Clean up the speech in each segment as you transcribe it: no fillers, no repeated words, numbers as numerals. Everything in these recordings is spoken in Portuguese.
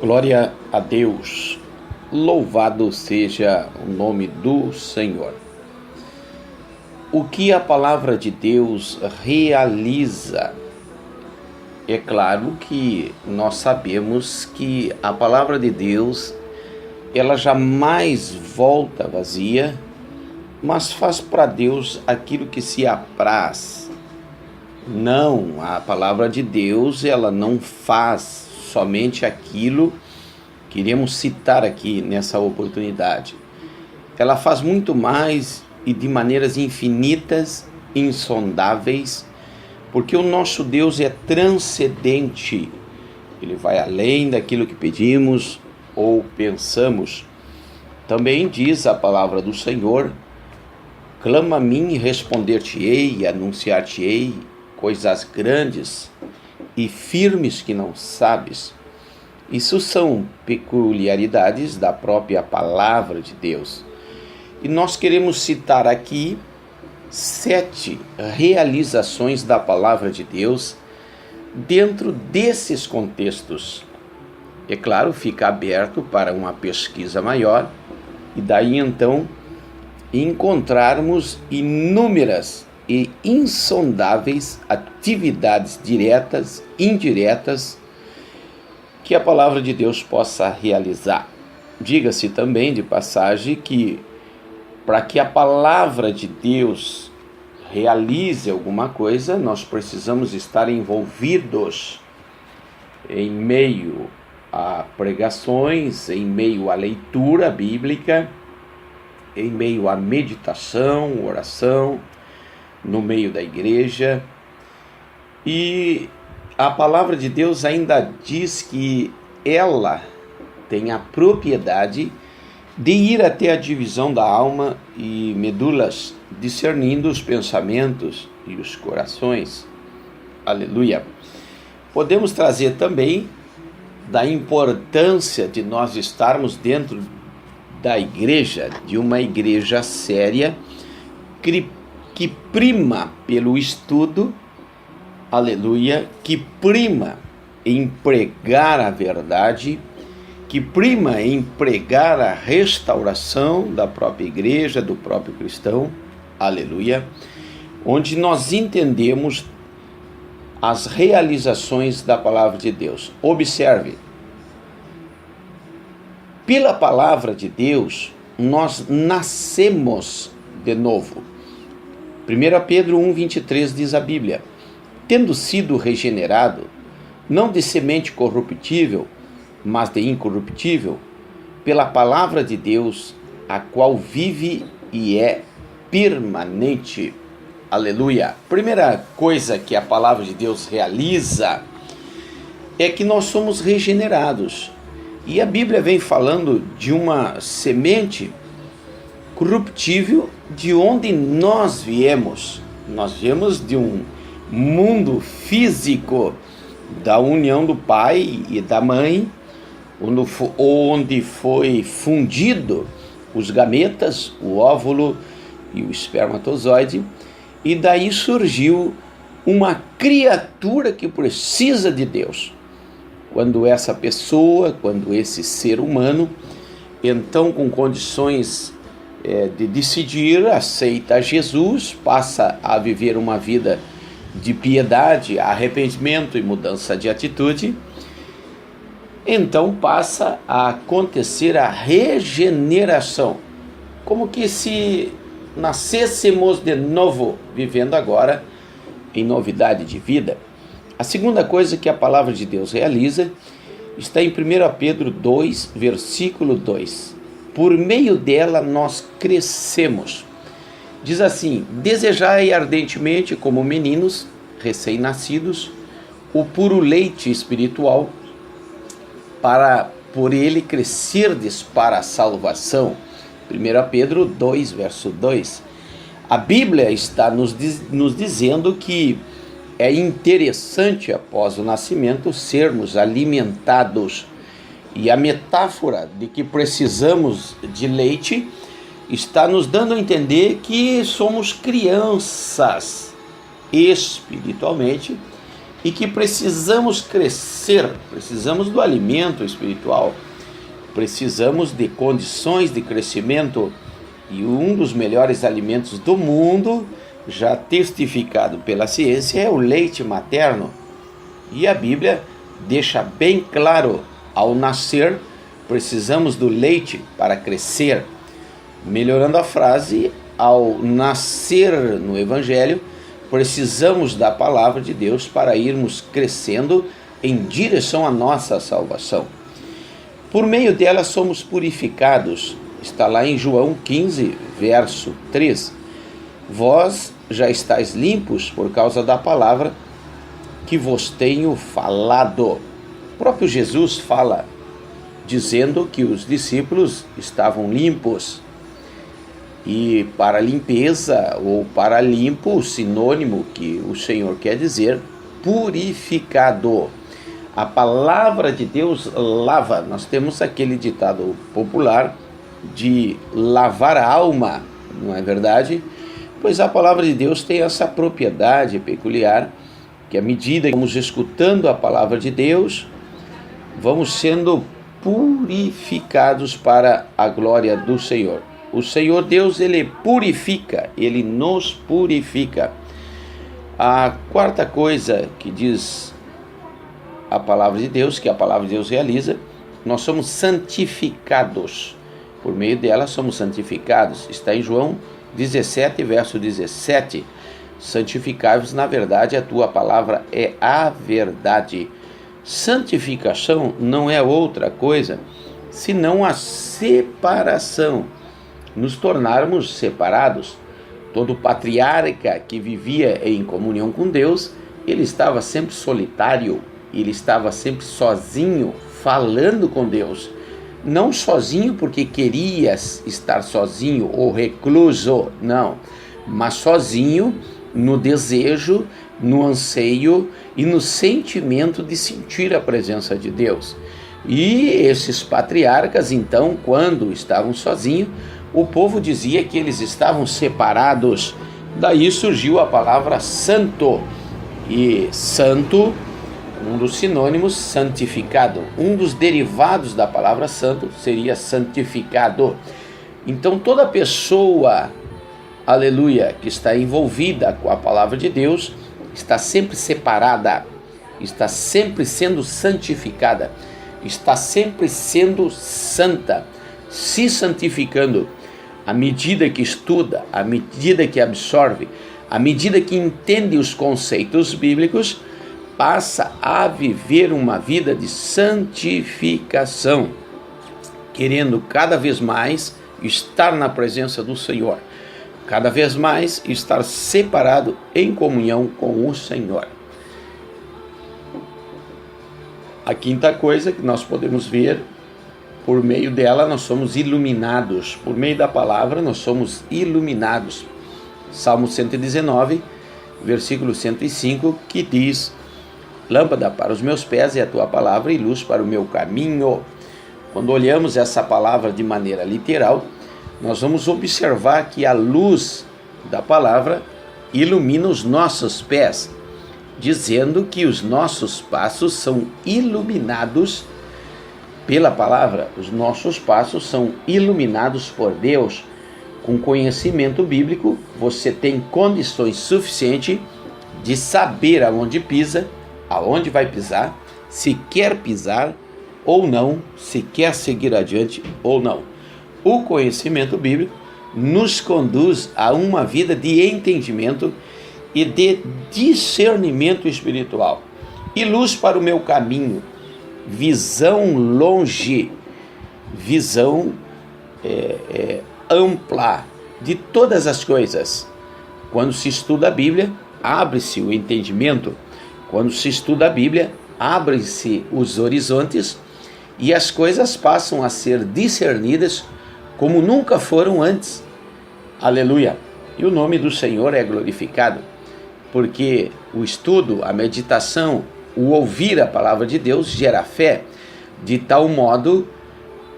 Glória a Deus, louvado seja o nome do Senhor. O que a palavra de Deus realiza? É claro que nós sabemos que a palavra de Deus, ela jamais volta vazia, mas faz para Deus aquilo que se apraz. Não, a palavra de Deus, ela não faz somente aquilo que iremos citar aqui nessa oportunidade. Ela faz muito mais e de maneiras infinitas, insondáveis, porque o nosso Deus é transcendente. Ele vai além daquilo que pedimos ou pensamos. Também diz a palavra do Senhor: clama a mim e responder-te-ei e anunciar-te-ei coisas grandes e firmes que não sabes. Isso são peculiaridades da própria palavra de Deus. E nós queremos citar aqui 7 realizações da palavra de Deus dentro desses contextos. É claro, fica aberto para uma pesquisa maior e daí então encontrarmos inúmeras e insondáveis atividades diretas, indiretas, que a palavra de Deus possa realizar. Diga-se também de passagem que para que a palavra de Deus realize alguma coisa, nós precisamos estar envolvidos em meio a pregações, em meio à leitura bíblica, em meio à meditação, oração, no meio da igreja. E a palavra de Deus ainda diz que ela tem a propriedade de ir até a divisão da alma e medulas, discernindo os pensamentos e os corações. Aleluia! Podemos trazer também da importância de nós estarmos dentro da igreja, de uma igreja séria, que prima pelo estudo, aleluia, que prima em pregar a verdade, que prima em pregar a restauração da própria igreja, do próprio cristão, aleluia, onde nós entendemos as realizações da palavra de Deus. Observe, pela palavra de Deus, nós nascemos de novo. 1 Pedro 1,23 diz a Bíblia: tendo sido regenerado, não de semente corruptível, mas de incorruptível, pela palavra de Deus, a qual vive e é permanente. Aleluia! Primeira coisa que a palavra de Deus realiza é que nós somos regenerados. E a Bíblia vem falando de uma semente corruptível, de onde nós viemos. Nós viemos de um mundo físico, da união do pai e da mãe, onde foi fundido os gametas, o óvulo e o espermatozoide, e daí surgiu uma criatura que precisa de Deus. Quando essa pessoa, quando esse ser humano, então com condições de decidir, aceita Jesus, passa a viver uma vida de piedade, arrependimento e mudança de atitude, então passa a acontecer a regeneração, como que se nascêssemos de novo, vivendo agora em novidade de vida. A segunda coisa que a palavra de Deus realiza está em 1 Pedro 2, versículo 2. Por meio dela nós crescemos. Diz assim: desejai ardentemente como meninos recém-nascidos o puro leite espiritual, para por ele crescerdes para a salvação. 1 Pedro 2, verso 2. A Bíblia está nos dizendo que é interessante, após o nascimento, sermos alimentados. E a metáfora de que precisamos de leite está nos dando a entender que somos crianças espiritualmente e que precisamos crescer, precisamos do alimento espiritual, precisamos de condições de crescimento, e um dos melhores alimentos do mundo, já testificado pela ciência, é o leite materno. E a Bíblia deixa bem claro: ao nascer, precisamos do leite para crescer. Melhorando a frase, ao nascer no Evangelho, precisamos da palavra de Deus para irmos crescendo em direção à nossa salvação. Por meio dela somos purificados. Está lá em João 15, verso 3. Vós já estáis limpos por causa da palavra que vos tenho falado. O próprio Jesus fala, dizendo que os discípulos estavam limpos. E para limpeza ou para limpo, o sinônimo que o Senhor quer dizer, purificado. A palavra de Deus lava. Nós temos aquele ditado popular de lavar a alma, não é verdade? Pois a palavra de Deus tem essa propriedade peculiar, que à medida que vamos escutando a palavra de Deus, vamos sendo purificados para a glória do Senhor. O Senhor Deus, Ele purifica, Ele nos purifica. A quarta coisa que diz a palavra de Deus, que a palavra de Deus realiza, nós somos santificados. Por meio dela somos santificados. Está em João 17, verso 17. Santificai-vos na verdade, a tua palavra é a verdade. Santificação não é outra coisa senão a separação. Nos tornarmos separados. Todo patriarca que vivia em comunhão com Deus, ele estava sempre solitário, ele estava sempre sozinho, falando com Deus. Não sozinho porque queria estar sozinho ou recluso, não, mas sozinho no desejo, no anseio e no sentimento de sentir a presença de Deus. E esses patriarcas, então, quando estavam sozinhos, o povo dizia que eles estavam separados. Daí surgiu a palavra santo. E santo, um dos sinônimos, santificado. Um dos derivados da palavra santo seria santificado. Então toda pessoa, aleluia, que está envolvida com a palavra de Deus, está sempre separada, está sempre sendo santificada, está sempre sendo santa, se santificando. À medida que estuda, à medida que absorve, à medida que entende os conceitos bíblicos, passa a viver uma vida de santificação, querendo cada vez mais estar na presença do Senhor, cada vez mais estar separado em comunhão com o Senhor. A quinta coisa que nós podemos ver, por meio dela nós somos iluminados, por meio da palavra nós somos iluminados. Salmo 119, versículo 105, que diz: lâmpada para os meus pés é a tua palavra e luz para o meu caminho. Quando olhamos essa palavra de maneira literal, nós vamos observar que a luz da palavra ilumina os nossos pés, dizendo que os nossos passos são iluminados pela palavra. Os nossos passos são iluminados por Deus. Com conhecimento bíblico, você tem condições suficientes de saber aonde pisa, aonde vai pisar, se quer pisar ou não, se quer seguir adiante ou não. O conhecimento bíblico nos conduz a uma vida de entendimento e de discernimento espiritual. E luz para o meu caminho, visão longe, visão ampla de todas as coisas. Quando se estuda a Bíblia, abre-se o entendimento. Quando se estuda a Bíblia, abrem-se os horizontes e as coisas passam a ser discernidas como nunca foram antes. Aleluia! E o nome do Senhor é glorificado, porque o estudo, a meditação, o ouvir a palavra de Deus gera fé, de tal modo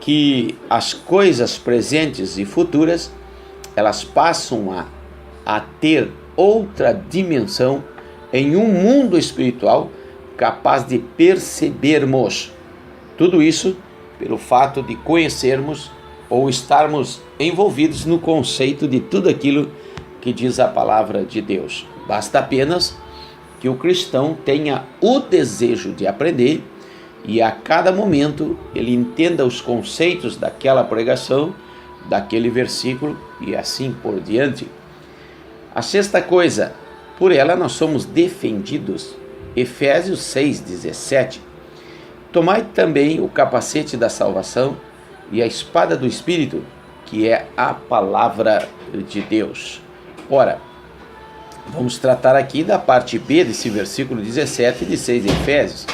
que as coisas presentes e futuras, elas passam a ter outra dimensão em um mundo espiritual capaz de percebermos. Tudo isso pelo fato de conhecermos ou estarmos envolvidos no conceito de tudo aquilo que diz a palavra de Deus. Basta apenas que o cristão tenha o desejo de aprender e a cada momento ele entenda os conceitos daquela pregação, daquele versículo e assim por diante. A sexta coisa, por ela nós somos defendidos. Efésios 6,17. Tomai também o capacete da salvação e a espada do Espírito, que é a palavra de Deus. Ora, vamos tratar aqui da parte B desse versículo 17 de 6 de Efésios.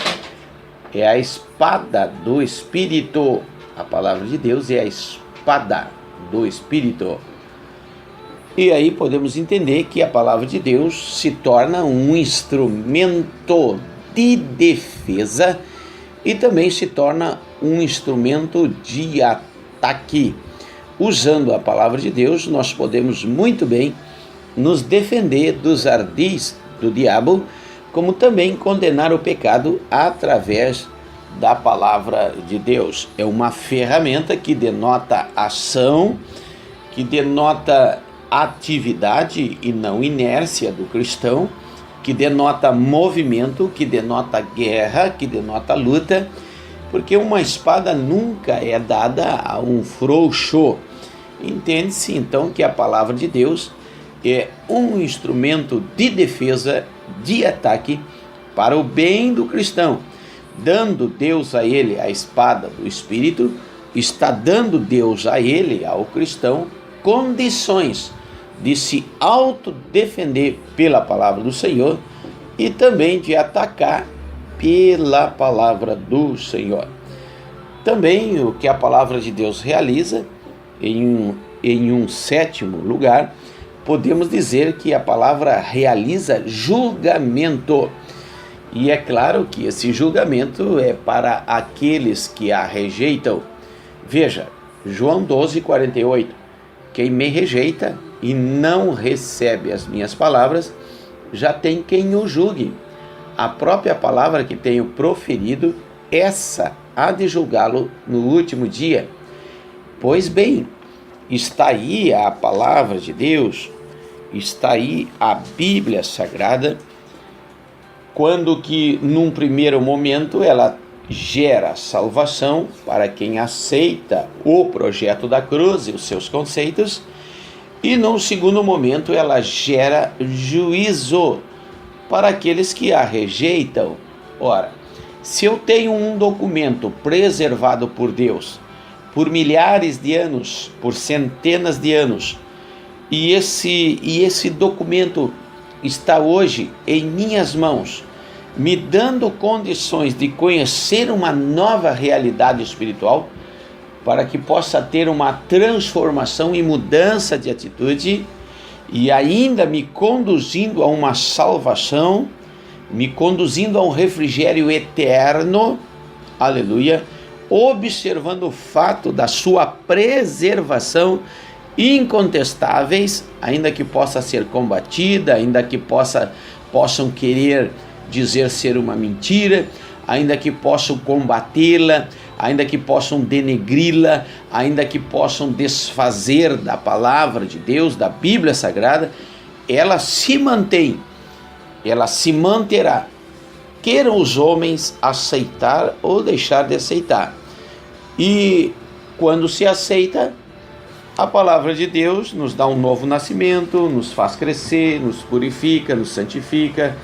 É a espada do Espírito. A palavra de Deus é a espada do Espírito. E aí podemos entender que a palavra de Deus se torna um instrumento de defesa e também se torna um instrumento de ataque. Usando a palavra de Deus, nós podemos muito bem nos defender dos ardis do diabo, como também condenar o pecado através da palavra de Deus. É uma ferramenta que denota ação, que denota atividade e não inércia do cristão, que denota movimento, que denota guerra, que denota luta, porque uma espada nunca é dada a um frouxo. Entende-se então que a palavra de Deus é um instrumento de defesa, de ataque para o bem do cristão. Dando Deus a ele a espada do Espírito, está dando Deus a ele, ao cristão, condições de se autodefender pela palavra do Senhor e também de atacar pela palavra do Senhor. Também o que a palavra de Deus realiza, em um sétimo lugar, podemos dizer que a palavra realiza julgamento. E é claro que esse julgamento é para aqueles que a rejeitam. Veja, João 12:48. Quem me rejeita e não recebe as minhas palavras, já tem quem o julgue. A própria palavra que tenho proferido, essa há de julgá-lo no último dia. Pois bem, está aí a palavra de Deus, está aí a Bíblia Sagrada, quando que num primeiro momento ela gera salvação para quem aceita o projeto da cruz e os seus conceitos, e num segundo momento ela gera juízo para aqueles que a rejeitam. Ora, se eu tenho um documento preservado por Deus por milhares de anos, por centenas de anos, e esse documento está hoje em minhas mãos, me dando condições de conhecer uma nova realidade espiritual, para que possa ter uma transformação e mudança de atitude, e ainda me conduzindo a uma salvação, me conduzindo a um refrigério eterno, aleluia, observando o fato da sua preservação incontestáveis, ainda que possa ser combatida, ainda que possam querer dizer ser uma mentira, ainda que possam combatê-la, ainda que possam denegri-la, ainda que possam desfazer da palavra de Deus, da Bíblia Sagrada, ela se mantém, ela se manterá, queiram os homens aceitar ou deixar de aceitar. E quando se aceita, a palavra de Deus nos dá um novo nascimento, nos faz crescer, nos purifica, nos santifica,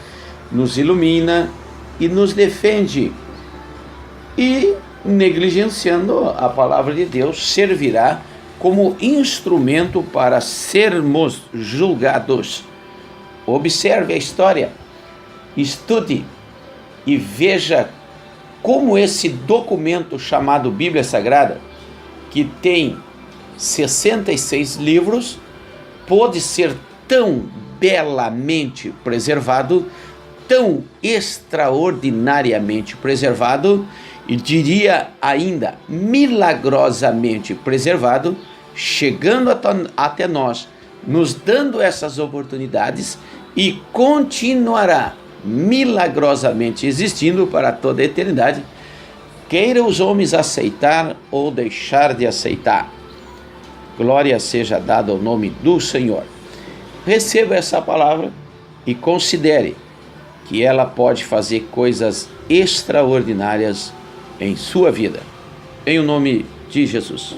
nos ilumina e nos defende. E negligenciando a palavra de Deus, servirá como instrumento para sermos julgados. Observe a história, estude e veja como esse documento chamado Bíblia Sagrada, que tem 66 livros, pôde ser tão belamente preservado, tão extraordinariamente preservado, e diria ainda milagrosamente preservado, chegando até nós, nos dando essas oportunidades, e continuará milagrosamente existindo para toda a eternidade, queira os homens aceitar ou deixar de aceitar. Glória seja dada ao nome do Senhor. Receba essa palavra e considere que ela pode fazer coisas extraordinárias em sua vida. Em o nome de Jesus.